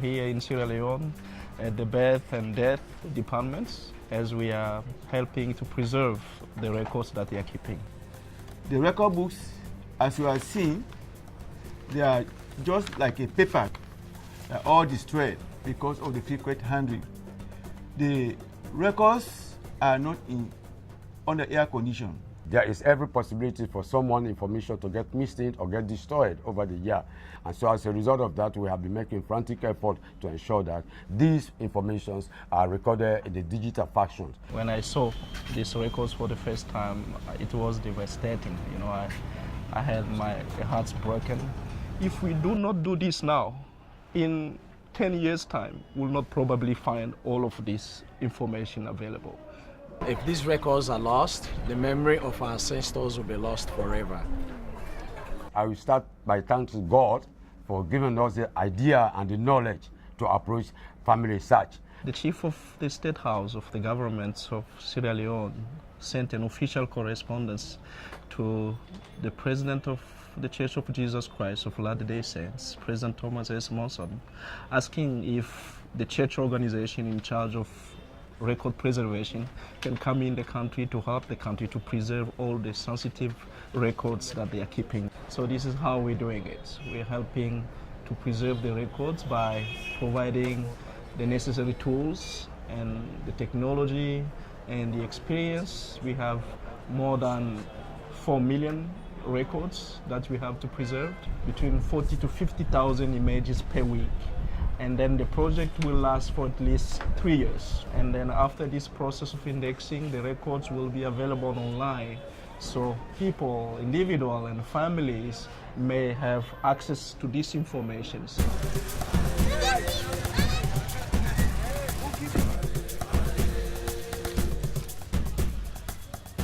here in Sierra Leone at the birth and death departments as we are helping to preserve the records that they are keeping. The record books, as you are seeing, they are just like a paper. They are all destroyed because of the frequent handling. The records are not under air condition. There is every possibility for someone's information to get missing or get destroyed over the year. And so as a result of that, we have been making frantic effort to ensure that these informations are recorded in the digital fashion. When I saw these records for the first time, it was devastating. You know, I had my heart broken. If we do not do this now, in 10 years' time, we'll not probably find all of this information available. If these records are lost, the memory of our ancestors will be lost forever. I will start by thanking God for giving us the idea and the knowledge to approach family search. The chief of the State House of the government of Sierra Leone sent an official correspondence to the president of the Church of Jesus Christ of Latter-day Saints, President Thomas S. Monson, asking if the church organization in charge of record preservation can come in the country to help the country to preserve all the sensitive records that they are keeping. So this is how we're doing it. We're helping to preserve the records by providing the necessary tools and the technology and the experience. We have more than 4 million records that we have to preserve, between 40 to 50,000 images per week. And then the project will last for at least 3 years. And then after this process of indexing, the records will be available online. So people, individuals and families may have access to this information.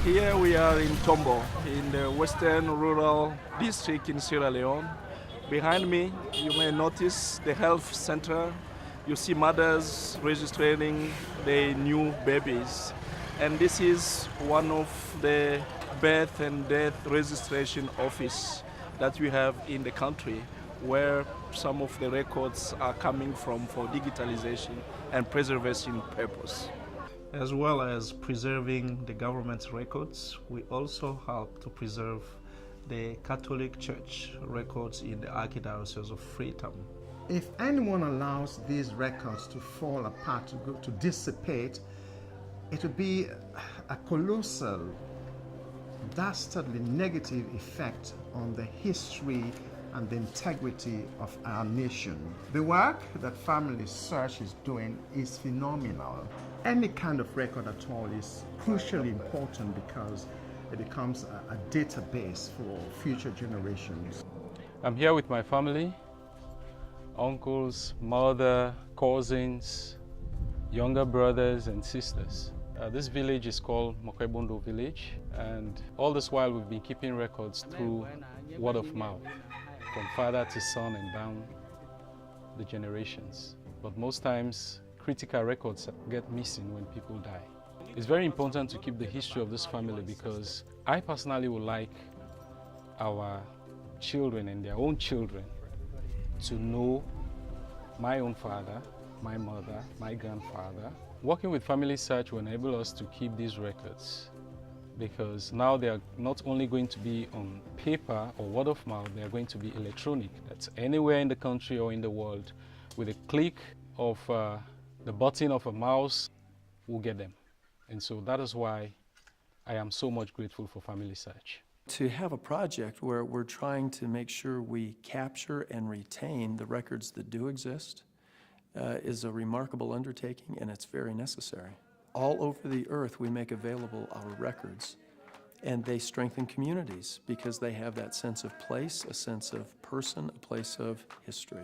Here we are in Tombo, in the western rural district in Sierra Leone. Behind me, you may notice the health center. You see mothers registering their new babies. And this is one of the birth and death registration office that we have in the country, where some of the records are coming from for digitalization and preservation purpose. As well as preserving the government's records, we also help to preserve the Catholic Church records in the Archdiocese of Freetown. If anyone allows these records to fall apart, to dissipate, it would be a colossal, dastardly negative effect on the history and the integrity of our nation. The work that Family Search is doing is phenomenal. Any kind of record at all is crucially important because it becomes a database for future generations. I'm here with my family, uncles, mother, cousins, younger brothers and sisters. This village is called Mokwebondo village, and all this while we've been keeping records through word of mouth, from father to son and down the generations. But most times, critical records get missing when people die. It's very important to keep the history of this family because I personally would like our children and their own children to know my own father, my mother, my grandfather. Working with Family Search will enable us to keep these records because now they are not only going to be on paper or word of mouth, they are going to be electronic. That's anywhere in the country or in the world. With a click of the button of a mouse, we'll get them. And so that is why I am so much grateful for Family Search. To have a project where we're trying to make sure we capture and retain the records that do exist is a remarkable undertaking, and it's very necessary. All over the earth we make available our records, and they strengthen communities because they have that sense of place, a sense of person, a place of history.